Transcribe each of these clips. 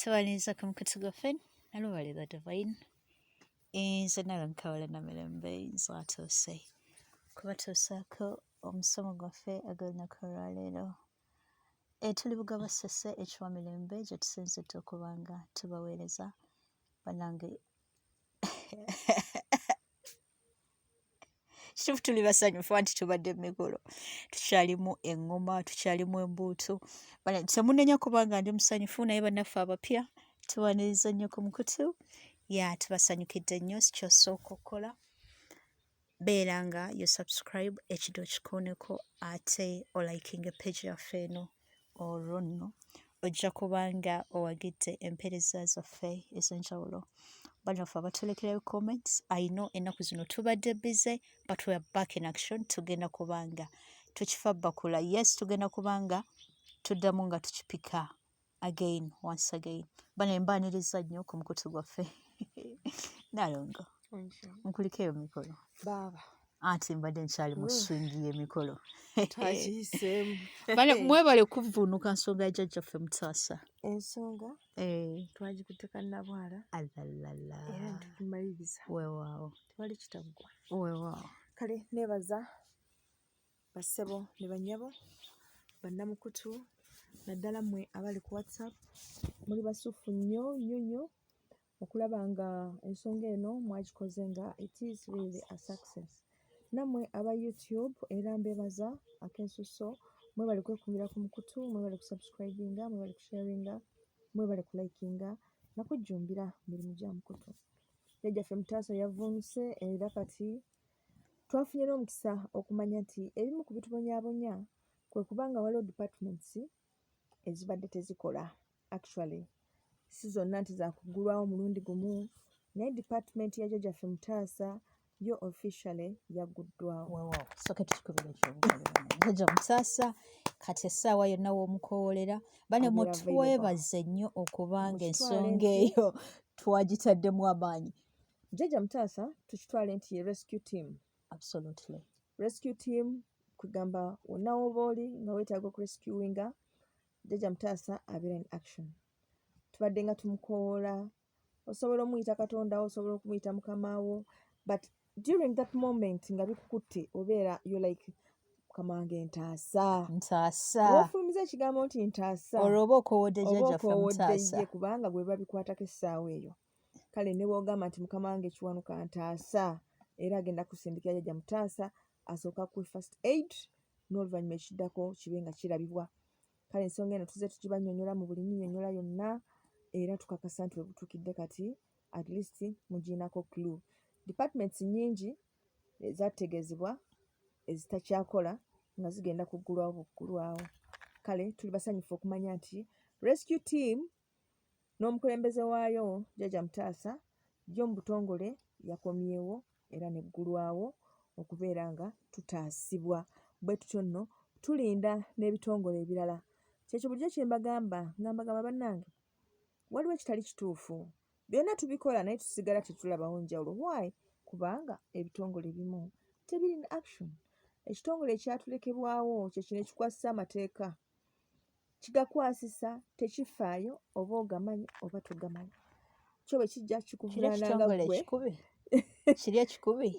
Tubaniza ku mikutu gwaffe nalubalira divine nze nalankawala na mirembe nze atuuse kubatuusaako omusomo gwaffe ag'olunaku olwaleero tuli bugaba ssese ekiwa mirembe gye tusinzidde okuba nga tubaweereza bannange kituufu tuli basanyufu anti tubadde mumikolo tukyalimu eŋŋoma tukyalimu embuutu temunenya kubanga ndi musanyufu naye bannaffe abapya tubaniriza nnyo ku mukutu tubasanyukidde nnyo ky'osooka okukola beera nga yo subscribe ekido kikuuneko ate olikinga page yaffe eno olwo nno ojja kubanga owagidde empeereza zaffe ez'enjawulo bannaffe abatulekerayo comments I know ennaku zino tubadde busy but we are back in action tugenda kubanga tukifa bakula yes tugenda kubanga tuddamu nga tukipika once again bana mbaniriza nnyo ku mukutu gwaffe Nalongo nkulikeyo mikolo baba anti mbadde nkyali mu swingi y'emikolo twagiyiseemu bana mwebale kuvvuunuka nsonga ya jjajjaffe Mutaasa ensonga twagikutte kannabwala alalala era ntukimaliriza weewaawo tewali kitaggwa weewaawo kale neebaza bassebo ne bannyabo bannamukutu naddala mmwe abali ku WhatsApp muli basuufu nnyo okulaba nga ensonga eno mwagikoze nga it is really a success nammwe aba YouTube era mbeebaza ak'ensusso mwebale kwekumira ku mukutu mwebale kusubscribinga mwebale kusharinga mwebale kulikinga nakujjumbira mirimu gya mukutu jjajjaffe Mutaasa yavuunuse era kati twafunye n'omukisa okumanya nti ebimu ku bitubonyaabonya kwe kubanga waliwo departments ezibadde tezikola actually si zonna nti zakuggulwawo mulundi gumu naye department ya jjajjaffe Mutaasa yo officially yagguddwawo soke tukikubira jjajja Mutaasa kati essaawa yonna w'omukoowolera bane mutwebaze nnyo okubanga ensonga eyo twagitaddemu amaanyi jjajja Mutaasa tukitwale nti ye rescue team absolutely rescue team kugamba wonna woba oli nga weetaaga okurescuinga jjajja Mutaasa abeera in action tubadde nga tumukoowoola osobola omuyita katondawo osobola okumuyita mukamaawo but during that moment nga bikukutte obeera you like kamange ntaasa wofulumiza ekigambo nti ntaasa olwo oba okoowodde jjajjaffe Mutaasa kubanga gwe babikwatako essaawa eyo kale ne bwogamba nti mukamange ekiwanuka ntaasa era agenda kusindikira jjajja Mutaasa asooka ku first aid n'oluvannyuma ekiddako kibe nga kirabibwa kale ensonga eno tuze tukibannyonnyola mu buli nnyonnyola yonna era tukakasa nti webutuukidde kati at least mugiinako clue departments nnyingi ezategeezebwa ezitakyakola nga zigenda kuggulwawo kale tuli basanyufu okumanya nti rescue team n'omukulembeze waayo jjajja Mutaasa gyo mu butongole yakomyewo era neggulwawo okubeera nga tutaasibwa bwe tutyo nno tulinda n'ebitongole ebirala kyekyo bulijjo kye mbagamba bannange waliwo ekitali kituufu byonna tubikola naye tusigala tetulabawo njawulo why kubanga ebitongole ebimu tebiri in action ekitongole ekyatulekebwawo kyekino ekikwasisa amateeka kigakwasisa tekifaayo oba ogamanyi oba togamanyi kyo bwe kijja kikuvunaananga gwe kiri ekikubi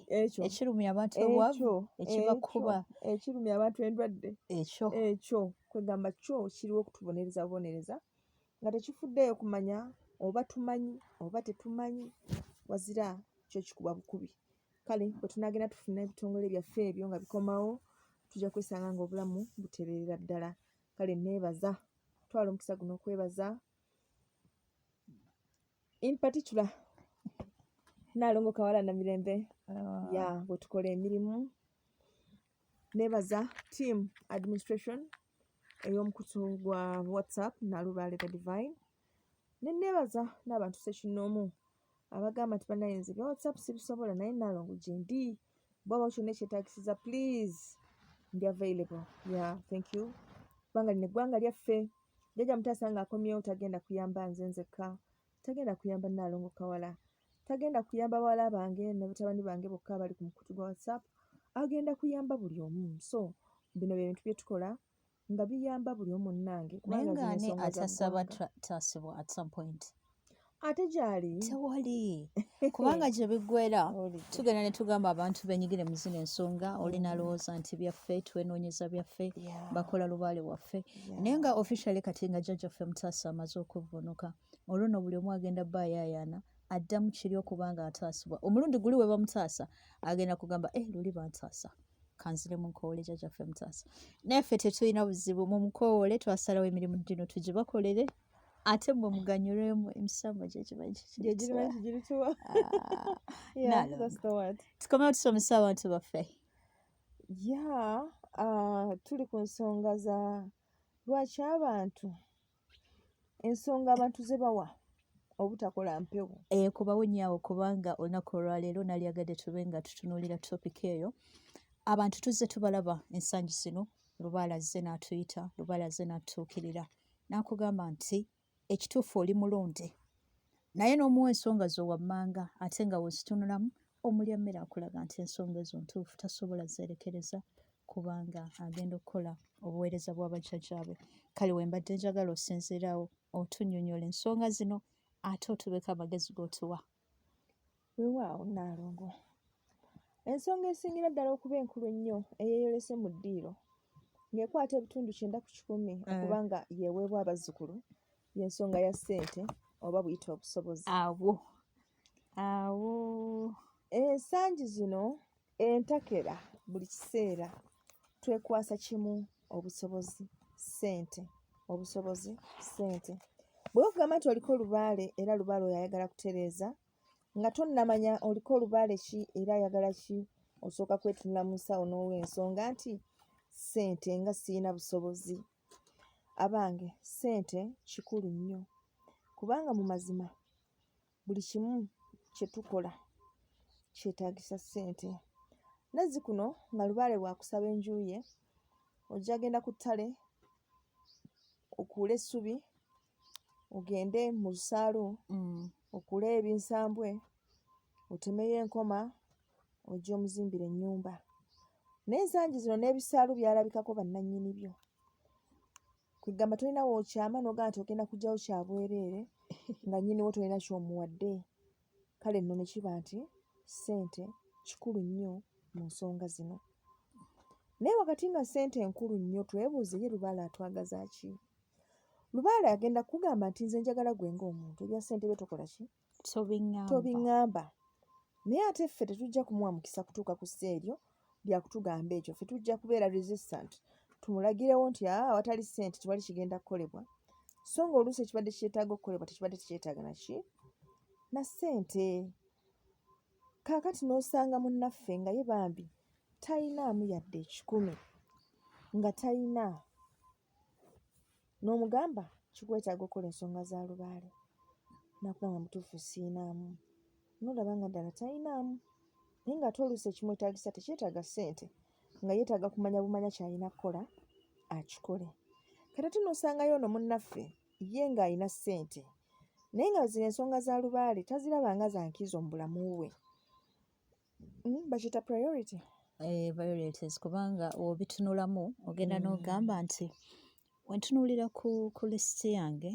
ekirumya abantu obwavu ekibakuba ekirumya abantu endwadde ekyo kwegamba kyo kiriwo okutubonereza nga tekifuddeeyo kumanya oba tumanyi oba tetumanyi wazira kyo kikuba bukubi kale bwe tunaagenda tufuna ebitongole byaffe ebyo nga bikomawo tujja kwesanga nga obulamu butereerera ddala kale neebaza twala omukisa guno okwebaza in particular Nalongo Kawala na mirembe bwe tukola emirimu neebaza team administration ey'omukutu gwa WhatsApp nalubalira divine neebaza n'abantu ssekinnoomu abagamba nti bannayinza bya WhatsApp sibisobola naye Nalongo gye ndi bwaba kyonna ekyetaagisiza please ndi available thank you kubanga lino eggwanga lyaffe jjajja Mutaasa nga akomyewo tagenda kuyamba nze nzekka tagenda kuyamba Nalongo Kawala tagenda kuyamba bawala bange ne batabani bange bokka abali ku mukutu gwa WhatsApp agenda kuyamba buli omu so bino bye bintu bye tukola nga biyamba buli omu nange naye kubanga zino ng'ani ensonga za atasaba ggwanga. taasibwa at some point? Ate gyali Tewali. Kubanga gye biggwera Owulidde. tugenda ne tugamba abantu benyigire mu zino ensonga oli nalowooza nti byaffe twenoonyeza byaffe Yeah. bakola lubaale waffe Yeah. naye nga officially kati nga jjajjaffe mutaasa amaze okuvvuunuka olwo nno buli omu agenda baayaayaana addamu kiri okubanga ataasibwa omulundi guli we bamutaasa agenda kugamba luli bantaasa kanzire mu nkoowole jjajjaffe mutaasa naffe tetulina buzibu mu mukoowole twasalawo emirimu gino tugibakolere ate mwe muganyulwemu emisambwa gyegirituwa. tukomewo tusomesa abantu baffe. Tuli ku nsonga za lwaki abantu ensonga abantu ze bawa obutakola mpewo. Kubawo nyaawo kubanga olunaku olwaleero nalyagadde tube nga tutunuulira topiki eyo abantu tuzze tubalaba ensangi zino lubaala azze n'atuyita lubaala azze n'atutuukirira n'akugamba nti ekituufu oli mulonde naye n'omuwa ensonga zo wammanga ate nga wezitunulamu omulya mmere akulaga nti ensonga ezo ntuufu tasobola zeerekereza kubanga agenda okukola obuweereza bw'abajjajjaabe. Kale wembadde njagala osinziiraawo otunnyonnyola ensonga zino ate otubeko amagezi g'otuwa. Weewaawo Nnaalongo, ensonga esingira ddala okuba enkulu ennyo eyeeyolese mu ddiiro ng'ekwata ebitundu 9 ku 10 okubanga yeeweebwa abazzukulu y'ensonga ya ssente oba buyita obusobozi. Awo ensangi zino entakera buli kiseera twekwasa kimu obusobozi ssente obusobozi ssente. Bwe okugamba nti oliko olubaale era lubaale oyo ayagala kutereeza nga tonnamanya oliko olubaale ki era ayagala ki osooka kwetunula mu nsawo n'owa ensonga nti ssente nga siyina busobozi. Abange ssente kikulu nnyo kubanga mu mazima buli kimu kye tukola kyetaagisa ssente. Nazzi kuno nga lubaale bwakusaba enjuuye ojja genda ku ttale okuule essubi ogende mu lusaalu okuule ebinsambwe otemeyo enkoma ojja omuzimbira ennyumba. Naye ensangi zino n'ebisaalu byalabikako bannannyini byo kwegamba tolina wookyama n'ogamba nti ogenda kuggyawo kya bwereere nga nnyiniwo tolina ky'omuwadde. Kale nno ne kiba nti ssente kikulu nnyo mu nsonga zino. Naye wakati nga ssente nkulu nnyo twebuuze ye lubaale atwagaza ki? Lubaale agenda kugamba nti nze njagala gwe ng'omuntu ebya ssente bye tokola ki? Tobiŋŋamba. Naye ate ffe tetujja kumuwa mukisa kutuuka ku sseeryo lya kutugamba ekyo. Ffe tujja kubeera resistant tumulagirewo nti awatali ssente tewali kigenda kukolebwa so nga oluusi ekibadde kyetaaga okukolebwa tekibadde tekyetaaga naki na ssente. Kaakati n'osanga munnaffe nga ye bambi tayinaamu yadde 10 nga tayina n'omugamba kikwetaaga okukola ensonga za lubaale nakugamba mutuufu siinaamu n'olaba nga ddala tayinaamu naye ng'ate oluusi ekimwetaagisa tekyetaaga ssente nga yeetaaga kumanya bumanya ky'alina kukola akikole. Kati ate n'osangayo ono munnaffe ye ng'alina ssente naye nga zino ensonga za lubaale taziraba nga za nkizo mu bulamu bwe. Bakiyita priorities kubanga obitunulamu ogenda n'ogamba nti wentunuulira ku lisiti yange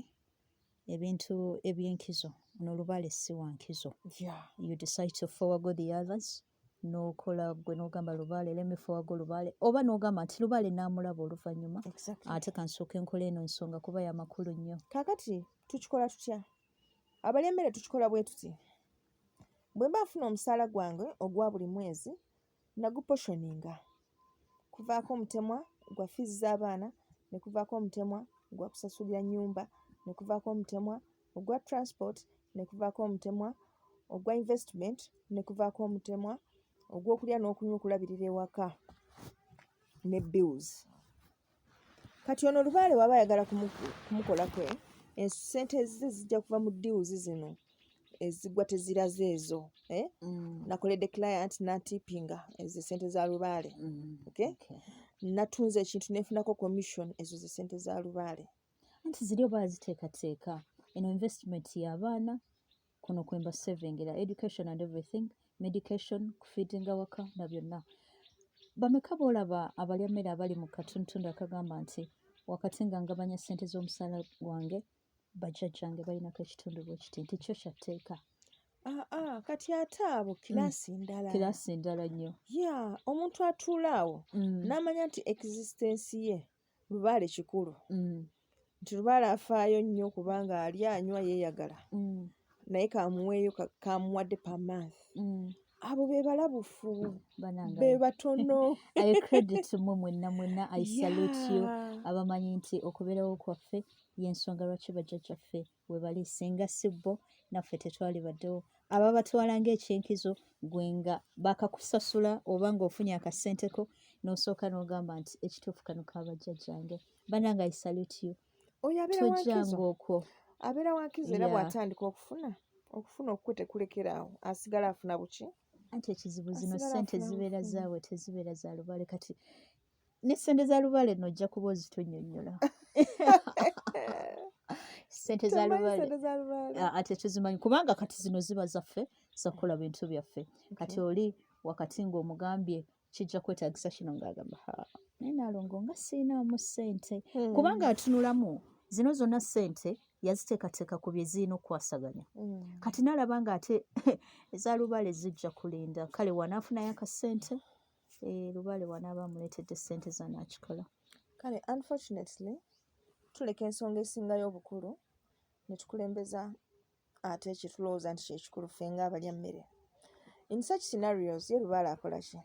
ebintu eby'enkizo n'olubaale si wa nkizo. You decide to forward the others n'okola gwe n'ogamba lubaale let me forward lubaale oba n'ogamba nti lubaale naamulaba oluvannyuma ate kansooke nkola eno ensonga kuba ya makulu nnyo. Kaakati tukikola tutya? Abalya emmere tukikola bwe tuti. Bwe mba nfuna omusaala gwange ogwa buli mwezi naguposhoninga kuvaako omutemwa gwa fiizi z'abaana ne kuvaako omutemwa gwa kusasulira nnyumba ne kuvaako omutemwa ogwa transport ne kuvaako omutemwa ogwa investment ne kuvaako omutemwa ogw'okulya n'okunywa okulabirira ewaka ne bills. Kati ono lubaale waba ayagala kumukolako ssente ze zijja kuva mu deals zino ezigwa teziraze ezo nakoledde client natipinga ezo ssente za lubaale natunze ekintu nefunako commission ezo ze ssente za lubaale anti ziri oba ziteekateeka eno investment y'abaana kuno kwemba savingira education and everything medication kufeedinga waka na byonna. Bameka boolaba abalya mmere abali mu katuntundu akagamba nti wakati nga ngabanya ssente z'omusaala gwange bajjajjange balinako ekitundu bwe kiti nti kyo kyatteeka. Kati ate abo kiraasi ndala. Kiraasi ndala nnyo. Ya omuntu atuula awo n'amanya nti existence ye Lubaale kikulu. Nti Lubaale afaayo nnyo kubanga alya anywa yeeyagala. Naye kamuweeyo kamuwadde per month. Abo be balabufu, be batono. I credit mmwe mwenna I salute you. Abamanyi nti okubeerawo kwaffe y'ensonga lwaki bajjajjaffe we bali singa si bo naffe tetwali baddewo. Aba batwala ng'ekyenkizo gwe nga bakakusasula oba ng'ofunye akasenteko n'osooka n'ogamba nti ekituufu kano ka bajjajjange. Bannange I salute you. Oyo abeera Tujjanga okwo. Abeera wankizo era bw'atandika okufuna okwo tekulekera awo asigala afuna buki. Anti ekizibu zino ssente zibeera zaabwe tezibeera za Lubaale kati ne ssente za Lubaale nno ojja kuba ozitunnyonnyola. Ssente za Lubaale ate tuzimanyi kubanga kati zino ziba zaffe zakola bintu byaffe. Kati oli wakati ng'omugambye kijja kwetaagisa kino ng'agamba naye Naalongo nga siinaamu ssente kubanga atunulamu zino zonna ssente yaziteekateeka ku bye zirina okukwasaganya. Kati n'alaba ng'ate eza Lubaale zijja kulinda kale wanaafunayo akasente Lubaale wanaaba amuleetedde ssente z'anaakikola. Kale unfortunately tuleka ensonga esingayo obukulu ne tukulembeza ate ekitulowooza nti kyekikulu ffe ng'abalya mmere. In such scenarios ye Lubaale akola ki?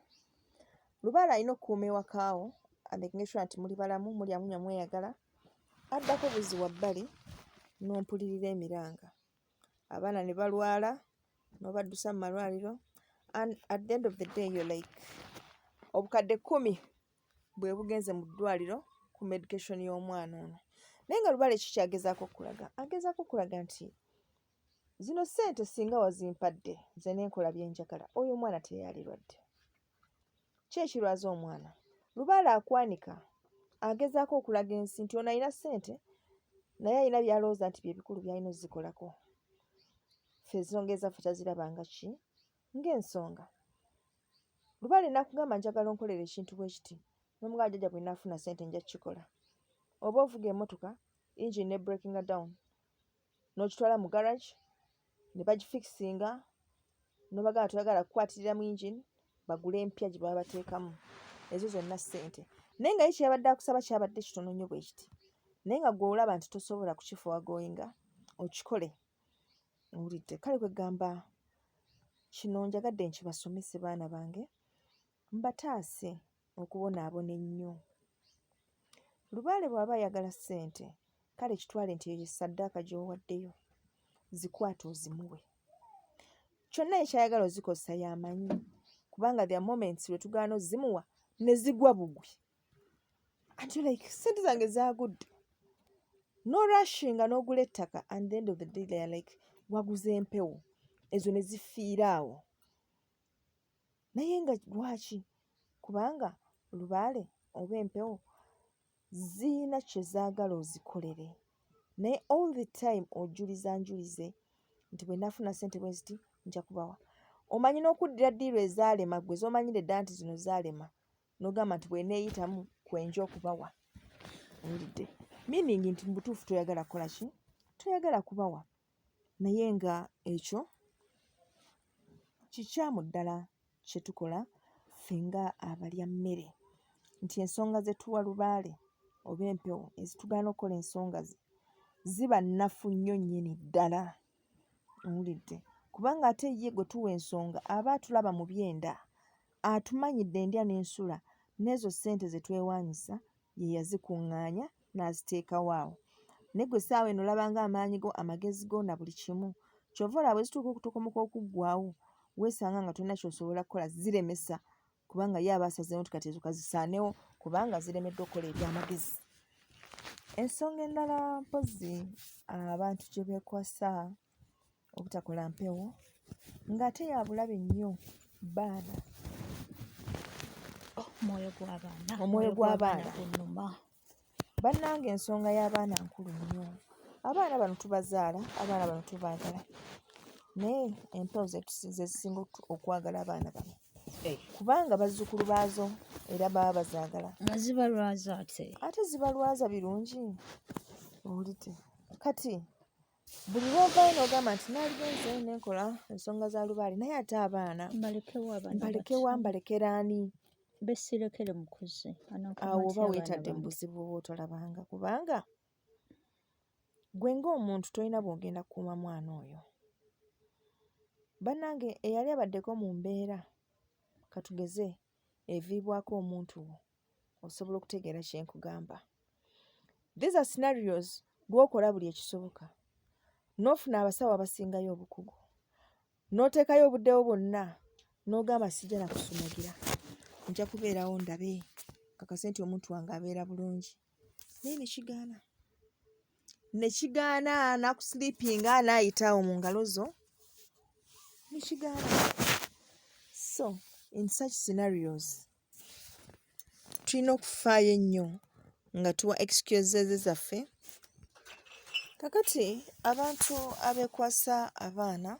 Lubaale alina okukuuma ewakaawo making sure nti muli balamu mulya munywa mweyagala. Addako buzi wabbali n'ompulirira emiranga. Abaana ne balwala n'obaddusa mu malwaliro and at the end of the day you're like obukadde 10 bwe bugenze mu ddwaliro ku medication y'omwana ono. Naye nga Lubaale ki kyagezaako okulaga? Agezaako okulaga nti zino ssente singa wazimpadde nze n'enkola bye njagala oyo omwana teyalirwadde. Ki ekirwaza omwana? Lubaale akwanika agezaako okulaga ensi nti ono alina ssente naye alina byalowooza nti bye bikulu byalina ozikolako. Ffe ensonga ezaffe tazirabanga ki? Ng'ensonga. Lubaale nakugamba njagala onkolera ekintu bwe kiti n'omugamba jjajja bwe naafuna ssente nja kukikola. Oba ovuga emmotoka engine ne breakinga down n'okitwala mu garage ne bagifikisinga n'obagamba toyagala kukwatirira mu engine bagule empya gye baba bateekamu. Ezo zonna ssente. Naye nga ye kyeyabadde akusaba kyabadde kitono nnyo bwe kiti. Naye nga gwe olaba nti tosobola kukifuwagoyinga okikole. Owulidde? Kale kwe gamba kino njagadde nkibasomese baana bange mbataase okubonaabona ennyo. Lubaale bw'aba ayagala ssente kale kitwale nti eyo saddaaka gy'owaddeyo zikwate ozimuwe. Kyonna ekyayagala ozikozesa y'amanyi kubanga there are moments lwe tugaana ozimuwa ne zigwa bugwi. And you're like ssente zange zaagudde. No rushinga n'ogula ettaka and the end of the day they are like waguze empewo ezo ne zifiira awo. Naye nga lwaki? Kubanga Lubaale oba empewo ziina kye zaagala ozikolere. Naye all the time njulize nti bwe nafuna ssente bwe ziti nja kubawa. Omanyi n'okuddira ddiiro ezaalema gwe z'omanyire dda nti zino zaalema n'ogamba nti bwe neeyitamu kwenja okubawa. Owulidde? Meaning nti mu butuufu toyagala kukola ki? Toyagala kubawa. Naye nga ekyo kikyamu ddala kye tukola ffe nga abalya mmere. Nti ensonga ze tuwa Lubaale oba empewo ezitugaana okukola ensonga ziba nnafu nnyo nnyini ddala. Owulidde? Kubanga ate ye gwe tuwa ensonga aba atulaba mu byenda atumanyidde endya n'ensula n'ezo ssente ze twewaanyisa ye yazikuŋŋaanya n'aziteekawo awo. Naye gwe essaawa eno olabanga amaanyi go amagezi go na buli kimu kyova olaba bwe zituuka okutokomoka okuggwaawo weesanga nga tolina ky'osobola kukola ziremesa kubanga ye aba asazeewo nti kati ezo kazisaanewo kubanga ziremeddwa okukola ebyamagezi. Ensonga endala mpozzi abantu gye beekwasa obutakola mpewo ng'ate ya bulabe nnyo baana. Omwoyo gw'abaana gunnuma. Bannange ensonga y'abaana nkulu nnyo. Abaana bano tubazaala, abaana bano tubaagala. Naye empewo ze zisinga okwagala abaana bano kubanga bazzukulu baazo era baba bazaagala. Nga zibalwaza ate zibalwaza birungi. Owulidde? Kati buli lwovaayo n'ogamba nti naaligenze nenkola ensonga za lubaale naye ate abaana mbalekewa mbalekera ani? besirekere mukuze awo oba weetadde mu buzibu obwo tolabanga kubanga gwe ng'omuntu tolina bw'ogenda kukuuma mwana oyo. Bannange eyali abaddeko mu mbeera katugeze eviibwako omuntu wo osobola okutegeera kye nkugamba. These are scenarios lw'okola buli ekisoboka n'ofuna abasawo abasingayo obukugu n'oteekayo obuddewo bwonna n'ogamba sijja na kusumagira nja kubeerawo ndabe kakase nti omuntu wange abeera bulungi naye nekigaana nakusleepinga naayitaawo mu ngalo zo nekigaana. So in such scenarios tulina okufaayo ennyo nga tuwa excuses zaffe. Kakati abantu abeekwasa abaana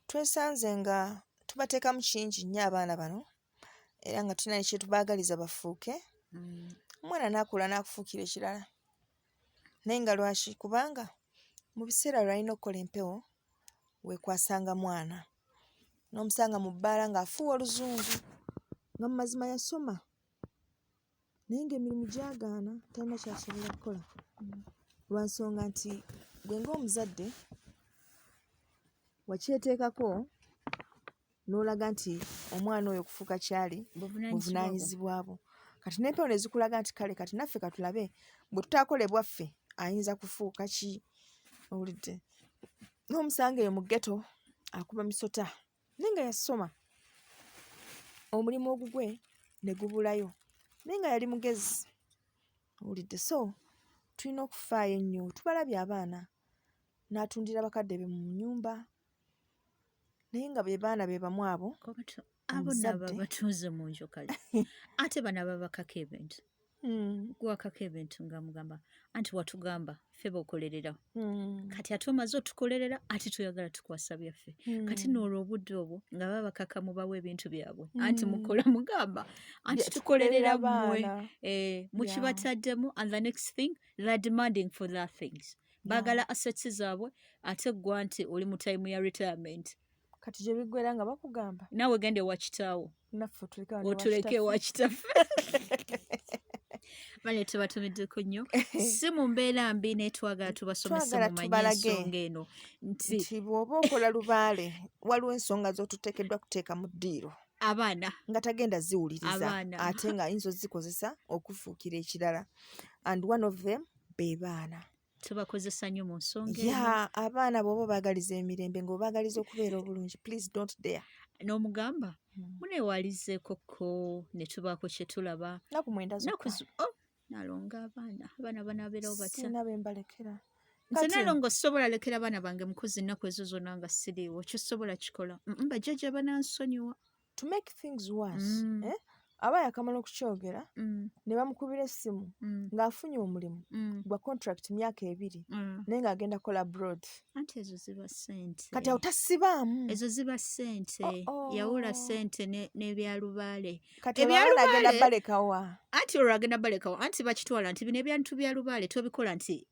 twesanze nga tubateekamu kingi nnyo abaana bano era nga tulina nekye tubaagaliza bafuuke. Omwana n'akula n'akufuukira ekirala naye nga lwaki? Kubanga mu biseera lwalina okukola empewo weekwasanga mwana n'omusanga mu bbaala ng'afuuwa oluzungu nga mu mazima yasoma naye ng'emirimu gyagaana talina kyasobola kukola lwa nsonga nti gwe ng'omuzadde wakyeteekako n'olaga nti omwana oyo okufuuka kyali buvunaanyizibwa bwo. Kati n'empewo ne zikulaga nti kale kati naffe katulabe bwe tutaakola ebwaffe ayinza kufuuka ki? Owulidde? N'omusanga eyo mu ghetto akuba misota naye nga yasoma omulimu ogugwe ne gubulayo naye nga yali mugezi. Owulidde? So tulina okufaayo ennyo. Tubalabye abaana n'atundira bakadde be mu nnyumba naye nga be baana be bamu abo nabo batuuze mu nju kale ate bano babakako ebintu gwakako ebintu nga mugamba anti watugamba ffe bokolerera kati ate omaze otukolerera ate tuyagala tukwasa byaffe kati n'olwo obudde obwo nga babakaka mubawa ebintu byabwe anti mukola mugamba anti tukolerera mmwe mukibataddemu and the next thing they're demanding for their things baagala assets zaabwe ate gwa nti oli mu time ya retirement kati gye biggwera nga bakugamba naawe gende wakitaawo naffe otuleke wakitaffe. Bale tubatumiddeko nnyo si mu mbeera mbi naye twagala tubasomese mumanye ensonga eno nti bw'oba okola lubaale waliwo ensonga z'otuteekeddwa kuteeka mu ddiiro abaana nga tagenda ziwuliriza ate nga ayinza ozikozesa okufuukira ekirala and one of them be baana. Tubakozesa nnyo mu nsonga eno. Abaana bw'oba obaagaliza emirembe ng'obaagaliza okubeera obulungi please don't dare. N'omugamba muneewalizeekoko ne tubaako kye tulaba naku mwenda zokka nalonga abaana banaabeerawo batya sina be mbalekera nze nalongo sobola lekera abaana bange mukuzi ennaku ezo zonna nga siriiwo kyosobola kikola bajjajja banansonyiwa to make things worse. Aba yakamala okukyogera ne bamukubira essimu ng'afunye omulimu gwa contract myaka 2 naye ng'agenda kola abroad. Anti ezo ziba ssente. Kati awo tasibaamu. Ezo ziba ssente. Yawula ssente n'ebyalubaale. Kati agenda balekawa. Anti olwo agenda balekawa. Anti bakitwala nti bino ebyantu bya lubaale tobikola nti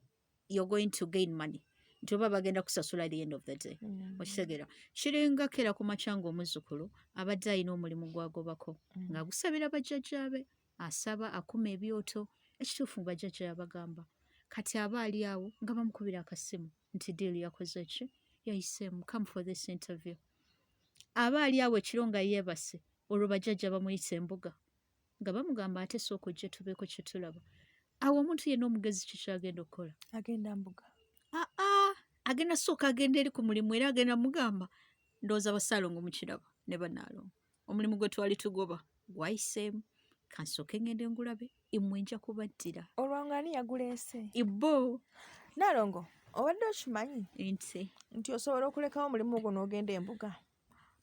you're going to gain money. Nti oba bagenda kusasula at the end of the day. Okitegeera. Kiringa kera ku makyanga omuzzukulu abadde alina omulimu gwagobako ng'agusabira bajjajjaabe asaba akuma ebyoto ekituufu bajjajja yabagamba kati aba ali awo nga bamukubira akasimu nti diiri yakoze ki yayiseemu come for this interview aba ali awo ekiro nga yeebase olwo bajjajja bamuyisa embuga nga bamugamba ate sooka ojje tubeeko kye tulaba awo omuntu yenna omugezi kikyagenda okukola agenda mbuga agenda sooka agenda eri ku mulimu era agenda mugamba ndowooza basaalongo mukiraba ne banaalongo omulimu gwe twali tugoba gwayiseemu kansooke ngende ngulabe imwe nja kubaddira olwange ani yaguleese ibbo naalongo obadde okimanyi nti osobola okulekawo omulimu ogwo n'ogenda embuga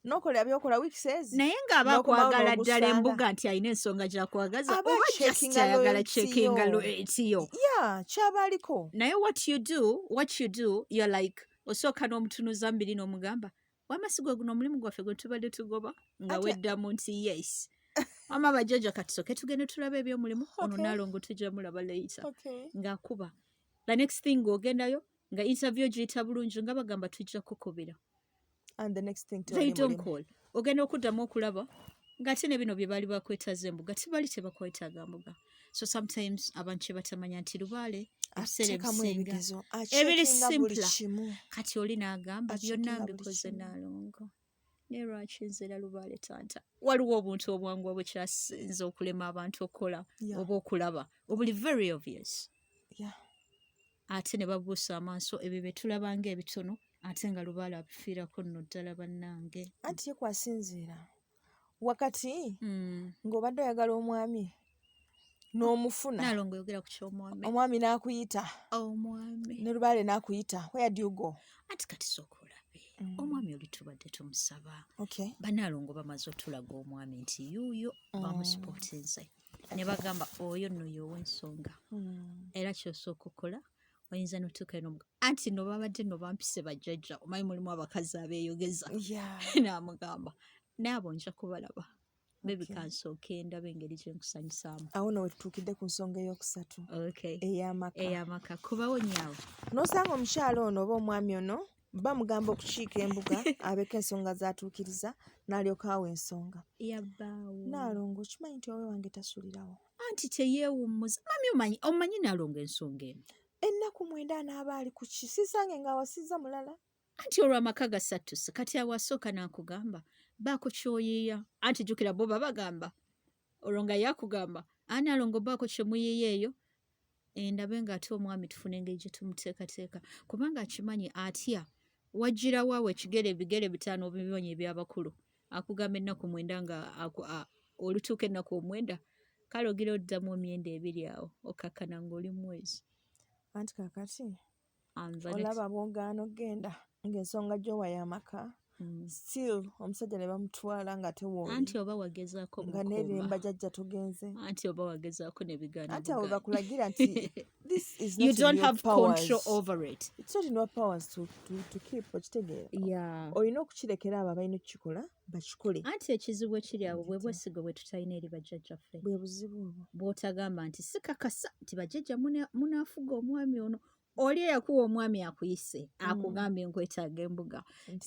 n'okola byokola weekses naye ng'aba akwagala ddala embuga nti alina ensonga gy'akwagaza oba just ayagala checkinga loyalty-yo kyaba aliko naye what you do you're like osooka n'omutunuza mbiri n'omugamba wamasigo guno omulimu gwaffe gwe tubadde tugoba nga weddamu nti yes mama bajjajja katusoke tugende tulabe ebyomulimu ono naalongo tujja mulaba later ng'akuba the next thing ogendayo nga interview giyita bulungi nga bagamba tujja kukubira they don't call ogenda okuddamu okulaba ng'ate ne bino bye baali bakwetaza embuga tibali tebakwetaaga mbuga so sometimes abantu kye batamanya nti lubaale ebiseera ebisinga ebiri simpla kati oli n'agamba byonna mbikoze naalongo ne lwaki nzira lubaale tanta waliwo obuntu obwangwa bwekyasinza okulema abantu okukola oba okulaba obuli very obvious ate ne babuusa amaaso ebyo bye tulaba ng'ebitono ate nga lubaale abifiirako nno ddala bannange anti ye kwasinziira wakati ng'obadde oyagala omwami n'omufuna naalongo yogera ku ky'omwami omwami n'akuyita ne lubaale n'akuyita where do you go anti kati sooka olabe omwami oli tubadde tumusaba banaalongo bamaze otulaga omwami nti yuuyo bamusipootinze ne bagamba oyo nno y'ow'ensonga era ky'osooka okukola oyinza n'otuuka eno anti no babadde no bampise bajjajja omanyi mulimu abakazi abeeyogeza n'amugamba naabo nja kubalaba bebi kansooke ndaba engeri gye nkusanyusaamu awo no we tutuukidde ku nsonga ey'okusatu ey'amaka kubawo nyaawo n'osanga omukyalo ono oba omwami ono bamugamba okukiika embuga abeka ensonga z'atuukiriza n'alyoka awa ensonga yabbaawo naalongo okimanyi nti owe wange tasulirawo anti teyeewummuza mami omanyi naalongo ensonga eno ennaku 9 anaaba ali ku ki sisange ng'awasizza mulala anti olw'amaka gasattuse kati awasooka n'akugamba baako kyoyiiya anti jjukira bo babagamba olwo nga yakugamba anaalongo baako kyemuyiiya eyo ndabe ng'ate omwami tufuna engeri gye tumuteekateeka kubanga akimanyi atya wajjirawo awo ekigere ebigere 5 obibonye ebyabakulu akugamba ennaku 9 nga olutuuka ennaku 9 kale ogira oddamu emyenda 2 awo okakkana ng'oli mwezi anti kakati olaba bwogaana ogenda ng'ensonga gy'owa y'amaka still omusajja ne bamutwala nga tewooli anti oba wagezaako nga n'erimba bajjajja tugenze anti oba wagezaako nebigaana anti awo bakulagira nti this is you not don't in your have powers. control over it It's not in your powers to keep okitegeera olina okukirekera abo abalina okukikola bakikole anti ekizibu ekiri awo bwe bwesigo bwe tutalina eri bajjajjaffe bwe buzibu obwo bw'otagamba nti sikakasa nti bajjajja munaafuga omwami ono oli eyakuwa omwami akuyise akugambye nkwetaaga embuga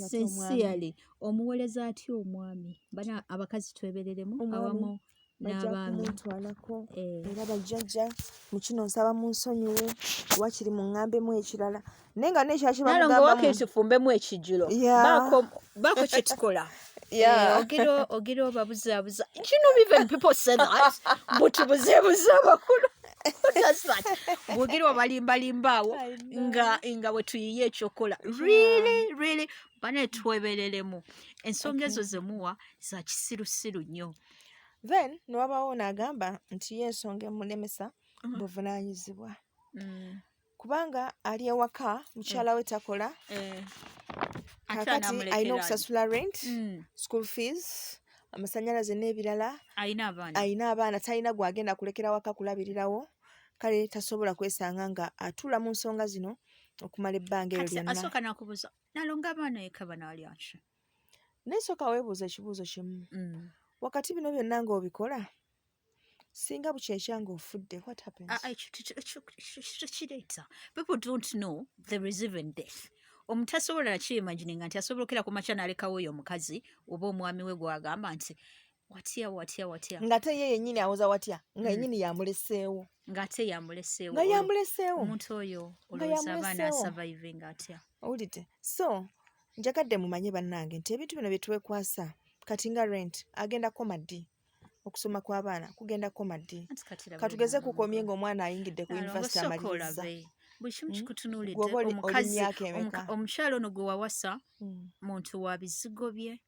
sincerely omuwoleza atya omwami bana abakazi twebereremu awamu n'abaami kumutwalako era bajjajja mu kino nsaba munsonyiwe wakiri mu ŋŋambemu ekirala naye nga nekyaki nalongo wakiri tufumbemu ekijjulo baako kye tukola ogira obabuzaabuza you know even people say that butubuzeebuze abakulu bwogira obalimbalimba awo nga bwe tuyiye ekyokola really bane twebereremu ensonga ezo zemuwa za kisirusiru nnyo then newabaawo n'agamba nti ye ensonga emulemesa buvunaanyizibwa kubanga ali ewaka mukyala we takola kakati alina okusasula rent school fees amasannyalaze n'ebirala alina abaana talina gwagenda kulekera waka kulabirirawo kale tasobola kwesanga nga atula mu nsonga zino okumala ebbanga eryo lyonna asooka nakubuuza nalonga abaana eka banaali aki naye weebuuza ekibuuzo kimu wakati bino byonna ng'obikola singa bukyekya ng'ofudde what happens kireeta people don't know there is even death omuntu asobola nakiyimagininga nti asobola okera ku makya n'alekawo oyo omukazi oba omwami we gwagamba nti watya ng'ate ye yennyini awoza watya nga yennyini yamuleseewo ng'ate yamuleseewo nga yamuleseewo omuntu oyo olowooza abaana asurviving atya owulidde so njagadde mumanye bannange nti ebintu bino bye twekwasa kati nga rent agendako maddi okusoma kw'abaana kugendako maddi katugeze kukomye ng'omwana ayingidde ku yunivasite amaliriza buli kimu kikutunuulidde omukyalo ono gwe wawasa muntu wa bizigo bye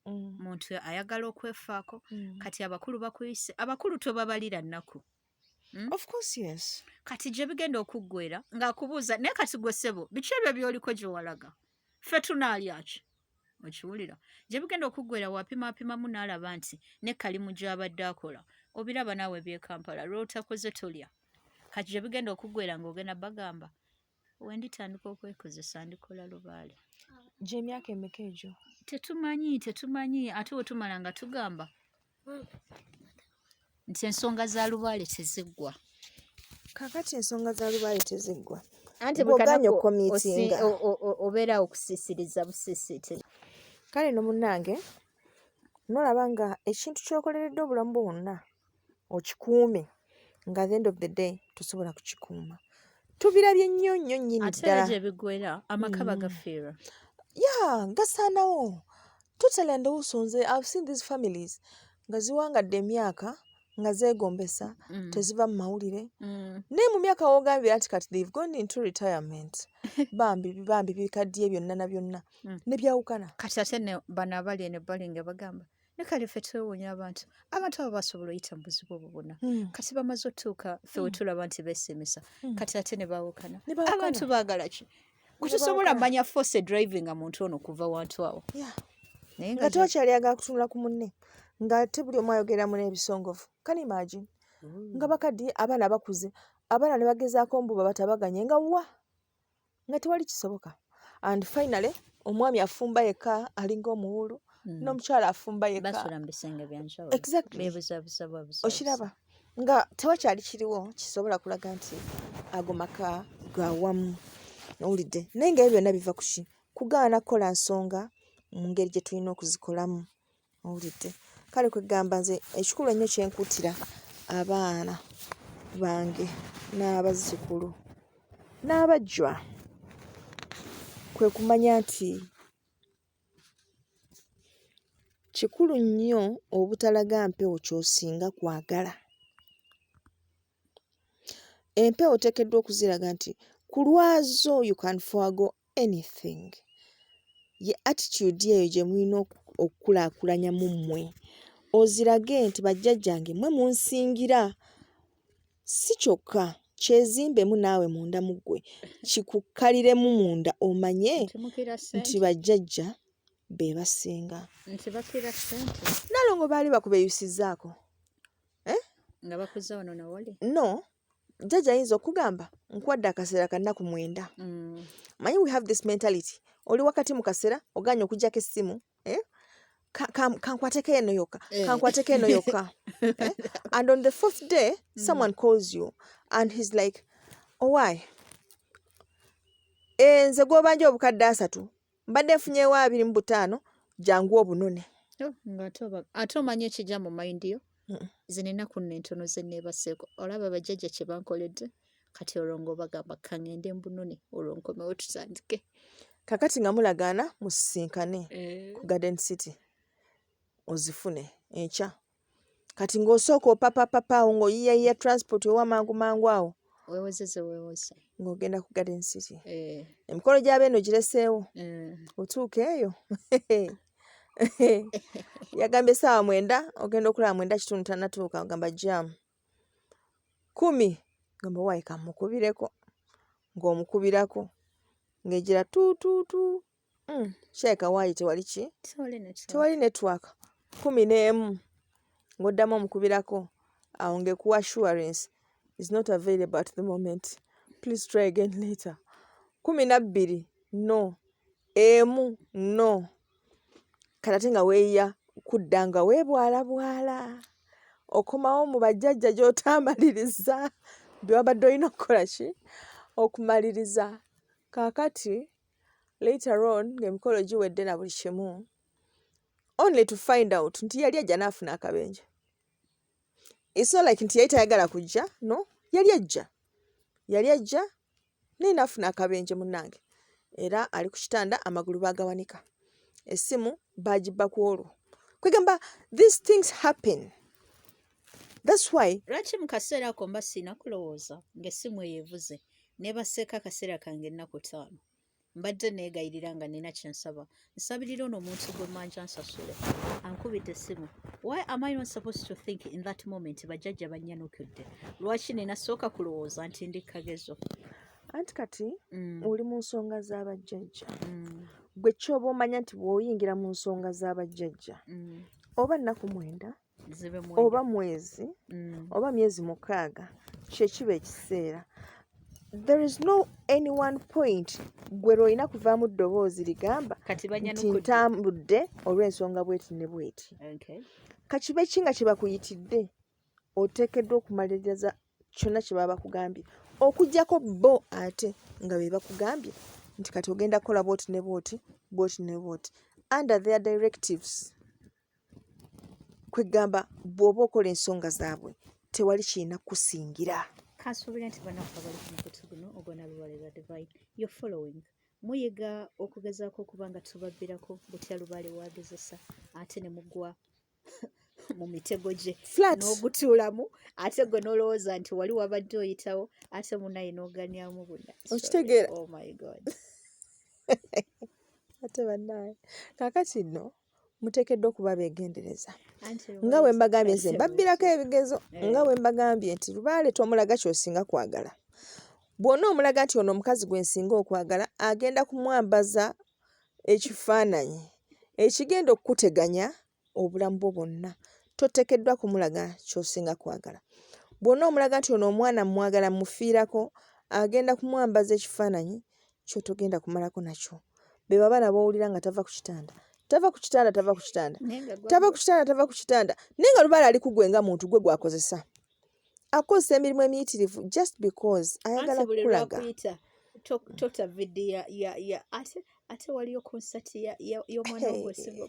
muntu ayagala okwefaako kati abakulu bakuyise abakulu tobabalira nnaku of course yes kati gye bigenda okuggwera ng'akubuuza naye kati gwe ssebo biki ebyo byoliko gye walaga ffe tunaalya ki okiwulira gye bigenda okuggwera wapimapimamu n'alaba nti ne kalimu gy'abadde akola obiraba naawe byekampala lw'otakoze tolya kati gye bigenda okuggwera ng'ogenda bagamba we nditandika okwekozesa ndikola lubaale. Gy'emyaka emeka egyo? Tetumanyi ate we tumala nga tugamba nti ensonga za lubaale teziggwa. Kaakati ensonga za lubaale teziggwa. Anti bw'oganya okomiitinga obeera okusiisiriza busiisiitire. Kale no munnange nolaba nga ekintu ky'okoleredde obulamu bwonna okikuume nga the end of the day tosobola kukikuuma. Tubirabye nnyo nnyini ddala. Ate gye biggwera amaka bagafiirwa. Gasaanawo. Totally and also I've seen these families nga ziwangadde emyaka nga zeegombesa teziva mu mawulire. Naye mu myaka w'ogambye ati kati they've gone into retirement. bambi bikaddiye byonna na byonna ne byawukana. Kati ate ne bano abali eno ebbali nga bagamba ne kale ffe twewuunya abantu abo basobola oyita mu buzibu obwo bwonna. Kati bamaze otuuka ffe we tulaba nti beesemesa kati ate ne bawukana. Abantu baagala ki? Kutusobola manya force driving nga muntu ono kuva wantu awo. Nga twakyali agala kutunula ku munne ng'ate buli omu ayogeramu n'ebisongovu. Can you imagine? Nga bakaddiye abaana bakuze abaana ne bagezaako mbuba batabaganye nga nga tewali kisoboka. And finally omwami afumba yekka alinga omuwulu n'omukyala afumba yekka. Basula mu bisenge bya njawulo. Exactly. Okiraba nga tewakyali kiriwo kisobola kulaga nti ago maka gawamu. Owulidde naye nga ebyo byonna biva ku ki? Kugaana kukola nsonga mu ngeri gye tulina okuzikolamu. Owulidde kale kwegamba nze ekikulu ennyo kyenkuutira abaana bange n'abazzukulu n'abajjwa kwe kumanya nti kikulu nnyo obutalaga mpewo ky'osinga kwagala. Empewo oteekeddwa okuziraga nti ku lwazo you can forgo anything. Ye attitude eyo gye mulina okukulaakulanya mu mmwe. Ozirage nti bajjajjange mmwe munsingira. Si kyokka kyezimbemu naawe munda mu ggwe kikukkaliremu munda omanye nti bajjajja be basinga. Nti bakira ssente. Nalongo baali bakubeeyusizzaako. Nga bakuze wano na wali? No. Jjajja ayinza okugamba nkuwadde akaseera ka nnaku 9. Manyi we have this mentality. Oli wakati mu kaseera oganya okuggyako essimu. Kankwateko eno yokka. Kankwateko eno yokka. And on the 4th day, someone calls you and he's like, oh why? Nze gw'obanja obukadde 3 mbadde nfunyeewo 25 jangu obunone. Ate omanye ekijja mu mind yo? Zino ennaku nno entono ze neebaseeko. Olaba bajjajja kye bankoledde kati olwo ng'obagamba kaŋŋende mbunone olwo nkomewo tutandike. Kakati nga mulagaana musisinkane ku Garden City ozifune enkya. Kati ng'osooka opapapapaawo ng'oyiyayiya transport owamangu awo. Weewozeze. Ng'ogenda ku Garden City. Emikolo gy'abeeno gireseewo. Otuuka eyo. Yagambye essaawa 9 ogenda okulaba 9 kitundu tannatuuka ogamba jam. 10 gamba waayi kamukubireko. Ng'omukubirako. Ng'egira tuutuutu. Kirabika waayi tewali ki? Tewali network. 11 ng'oddamu omukubirako. Awo ng'ekuwa assurance is not available at the moment. Please try again later. 12 no. 1 no. Kati nga weeya kudda nga weebwalabwala. Okomawo mu bajjajja gy'otamaliriza bye wabadde olina okukola ki? Okumaliriza. Kaakati later on ng'emikolo giwedde na buli kimu only to find out nti yali ajja n'afuna akabenje. It's not like nti yali tayagala kujja. No, yali ajja naye n'afuna akabenje munnange. Era ali ku kitanda amagulu baagawanika. Essimu baagibba ku olwo. Kwegamba these things happen. That's why. Lwaki mu kaseera ako mba sina kulowooza ng'essimu eyo evuze neebaseeko akaseera kange ennaku 5. Mbadde neegayirira nga nina kye nsaba. Nsabirira ono omuntu gwe manja nsasule. Ankubidde essimu. Why am I not supposed to think in that moment bajjajja bannyanukidde? Lwaki nenasooka kulowooza nti ndi kagezo? Anti kati oli mu nsonga z'abajjajja. Gwe ky'oba omanya nti bw'oyingira mu nsonga z'abajjajja oba nnaku 9 oba mwezi oba myezi 6 kye kiba ekiseera there is no any one point gwe lw'olina kuvaamu ddoboozi ligamba nti ntambudde olw'ensonga bweti ne bweti. Kakibe ki nga kye bakuyitidde oteekeddwa okumaliriza kyonna kye baba bakugambye okuggyako bo ate nga be bakugambye nti kati ogenda kukola bwoti ne bwoti bwoti ne bwoti under their directives. Kwegamba bw'oba okola ensonga zaabwe tewali kirina kusingira. Kasuubira nti bannaffe abali ku mukutu guno ogona lubalira divine you're following muyiga okugezaako okuba nga tubabbirako butya lubaale wagezesa ate ne mugwa mu mitego gye n'ogutuulamu ate gwe n'olowooza nti wali wabadde oyitawo ate munaye n'oganyamu bonna. Okitegeera? Oh my God. Ate bannaye kaakati nno muteekeddwa okuba beegendereza nga bwe mbagambye nze mbabbirako ebigezo nga bwe mbagambye nti lubaale tomulaga ky'osinga kwagala. Bw'ona omulaga nti ono omukazi gwe nsinga okwagala agenda kumwambaza ekifaananyi ekigenda okukuteganya obulamu bwo bwonna. Toteekeddwa kumulaga ky'osinga kwagala. Bw'ona omulaga nti ono omwana mwagala mufiirako agenda kumwambaza ekifaananyi ky'otogenda kumalako nakyo. Be babaana b'owulira nga tava ku kitanda tava ku kitanda tava ku kitanda tava ku kitanda tava ku kitanda naye nga lubaale ali ku gwe nga muntu gwe gwakozesa akozesa emirimu emiyitirivu just because ayagala kukulaga. Tota vidiyo ya ate waliyo konsati y'omwana ogwesinga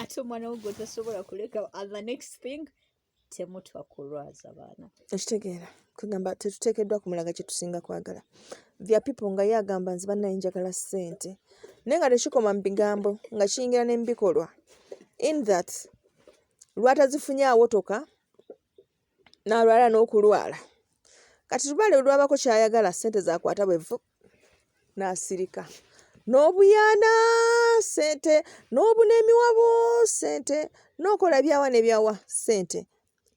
ate omwana ogwo tasobola kuleka and the next thing temutwa kulwaza baana. Ekitegeera kugamba tetuteekeddwa kumulaga kye tusinga kwagala. Vya people nga ye agamba nze bannaye njagala ssente naye nga tekikoma mu bigambo nga kiyingira ne mu bikolwa in that lwatazifunye awotoka n'alwala n'okulwala kati lubaale lwabako kyayagala ssente zakwata bwevu n'asirika n'obuyaana ssente n'obuna emiwabo ssente n'okola byawa ne byawa ssente.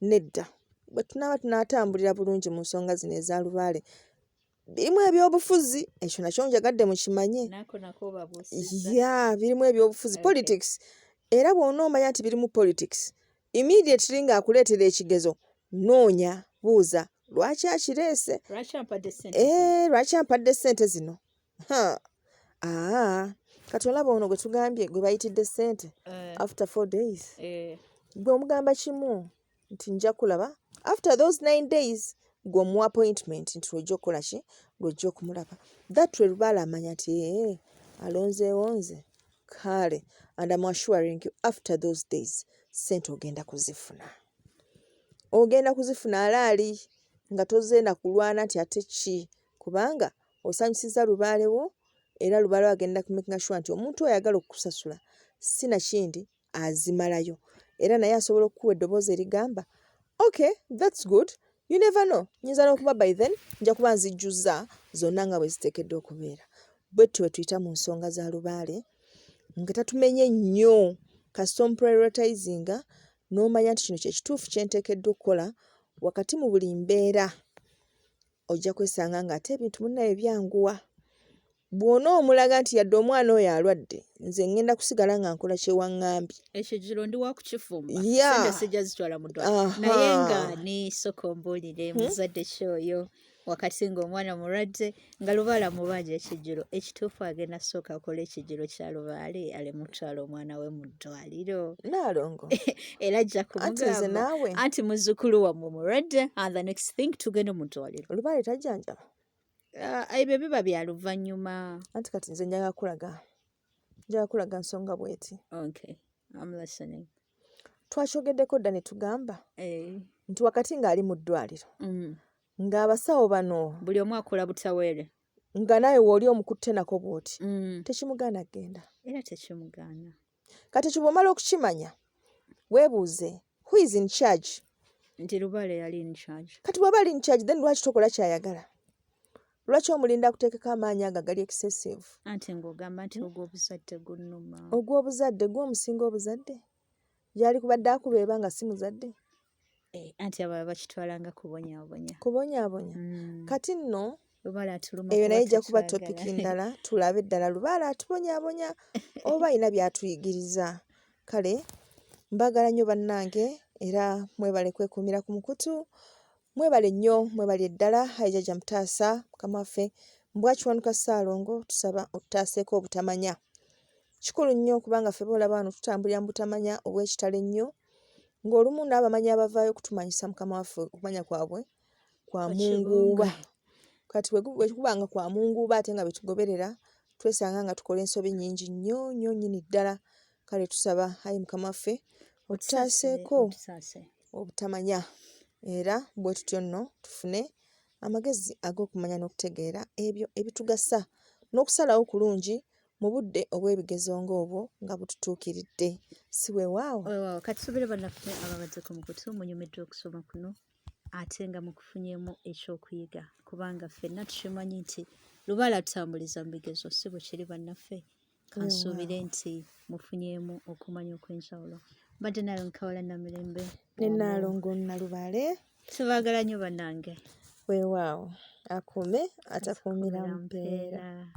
Nedda bwe tunaaba tunaatambulira bulungi mu nsonga zino eza lubaale birimu ebyobufuzi ekyo nakyo njagadde mukimanye birimu ebyobufuzi politics era bw'ona omanya nti birimu politics immediately ng'akuleetera ekigezo noonya buuza lwaki akireese lwaki ampadde ssente zino kati olaba ono gwe tugambye gwe bayitidde ssente after 4 days gwe omugamba kimu nti nja kulaba after those 9 days gwe omuwa appointment nti lwojja okukola ki lwojja okumulaba. That way lubaale amanya nti alonzeewo nze kale and I'm assuring you after those days ssente ogenda kuzifuna alaali nga tozeena kulwana nti ate ki kubanga osanyusiza lubaale wo era lubaale agenda kumakinga sure nti omuntu oyagala okukusasula sina kindi azimalayo era naye asobola okukuwa eddoboozi erigamba okay that's good you never know nyinza n'okuba by then nja kuba nzijjuza zonna nga bwe ziteekeddwa okubeera. Bwetyo tuyita mu nsonga za lubaale nga tatumenye nnyo kasita omuprioritizinga n'omanya nti kino kye kituufu kye nteekeddwa okukola wakati mu buli mbeera ojja kwesanga ng'ate ebintu munnaye byanguwa. Bw'ona omulaga nti yadde omwana oyo alwadde nze ngenda kusigala nga nkola kyewaŋŋambye ekijiro ndi wakukifumba sente sijja zitwala mu ddwaliro naye nga ni sokombuulire muzadde kyoyo wakati ng'omwana mulwadde nga lubaale amubanja ekijiro ekituufu agenda sooka akola ekijiro kya lubaale alemutwala omwana we mu ddwaliro naalongo era ajja kumugamba anti muzzukulu wammwe mulwadde and the next thing tugende mu ddwaliro. Lubaale tajjanjaba ebyo biba bya luvannyuma anti kati nze njagala kulaga nsonga bweti. Okay, I'm listening. Twakyogeddeko dda ne tugamba nti wakati ng'ali mu ddwaliro ng'abasawo bano buli omu akola butaweere nga nawe w'oli omukutte nako bw'oti tekimugaana agenda era tekimugaana. Kati ekyo bw'omala okukimanya weebuuze who is in charge nti lubaale yali in charge. Kati bw'aba ali in charge then lwaki tokola kyayagala? Lwaki omulinda kuteekeko amaanyi ago agali excessive? Anti ng'ogamba nti ogw'obuzadde gunnuma. Ogw'obuzadde gw'omusinga obuzadde gyali kubadde akubeeba nga si muzadde. Anti abo bakitwalanga kubonyaabonya. Kati nno lubaale atuluma eyo naye ejja kuba topiki ndala tulabe ddala lubaale atubonyaabonya oba alina by'atuyigiriza. Kale mbagala nnyo bannange era mwebale kwekuumira ku mukutu Mwebale nnyo, mwebale ddala Jjajja Mutaasa mukama waffe mbwakiwanuka Ssaalongo tusaba otutaaseeko obutamanya. Kikulu nnyo kubanga ffe boolaba wano tutambulira mu butamanya obw'ekitalo ennyo, ng'olumu n'abamanyi abavaayo okutumanyisa mukama waffe okumanya kwabwe kwa munguuba. Kati bwe kubanga kwa munguuba ate nga betugoberera twesanga nga tukola ensobi nnyingi nnyo nnyo nnyini ddala. Kale tusaba ayi mukama waffe otutaaseeko obutamanya, era bwe tutyo nno tufune amagezi ag'okumanya n'okutegeera ebyo ebitugasa n'okusalawo kulungi mu budde obw'ebigezo ng'obwo nga bututuukiridde. Si weewaawo. Kati tubeere bannaffe ababadde ku mukutu munyumiddwa okusoma kuno ate nga mukufunyeemu ekyokuyiga, kubanga ffenna tukimanyi nti lubaala tutambuliza mu bigezo, si bwe kiri bannaffe. Kansuubire nti mufunyeemu okumanya okw'enjawulo. Mbadde nayo Nkawala Namirembe Ne Nnaalongo Nalubaale. Tubaagala nnyo bannange. Weewaawo akuume atakuumira mpeera.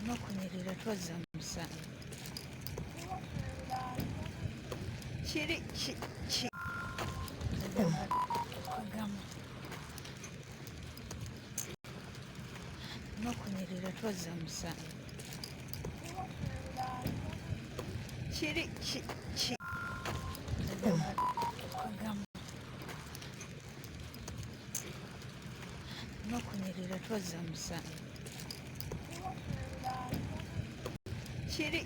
N'okunyirira twazza mu musaayi. Kiri n'okunyirira twazza mu musaayi. Kiri n'okunyirira twazza mu musaayi. Kiri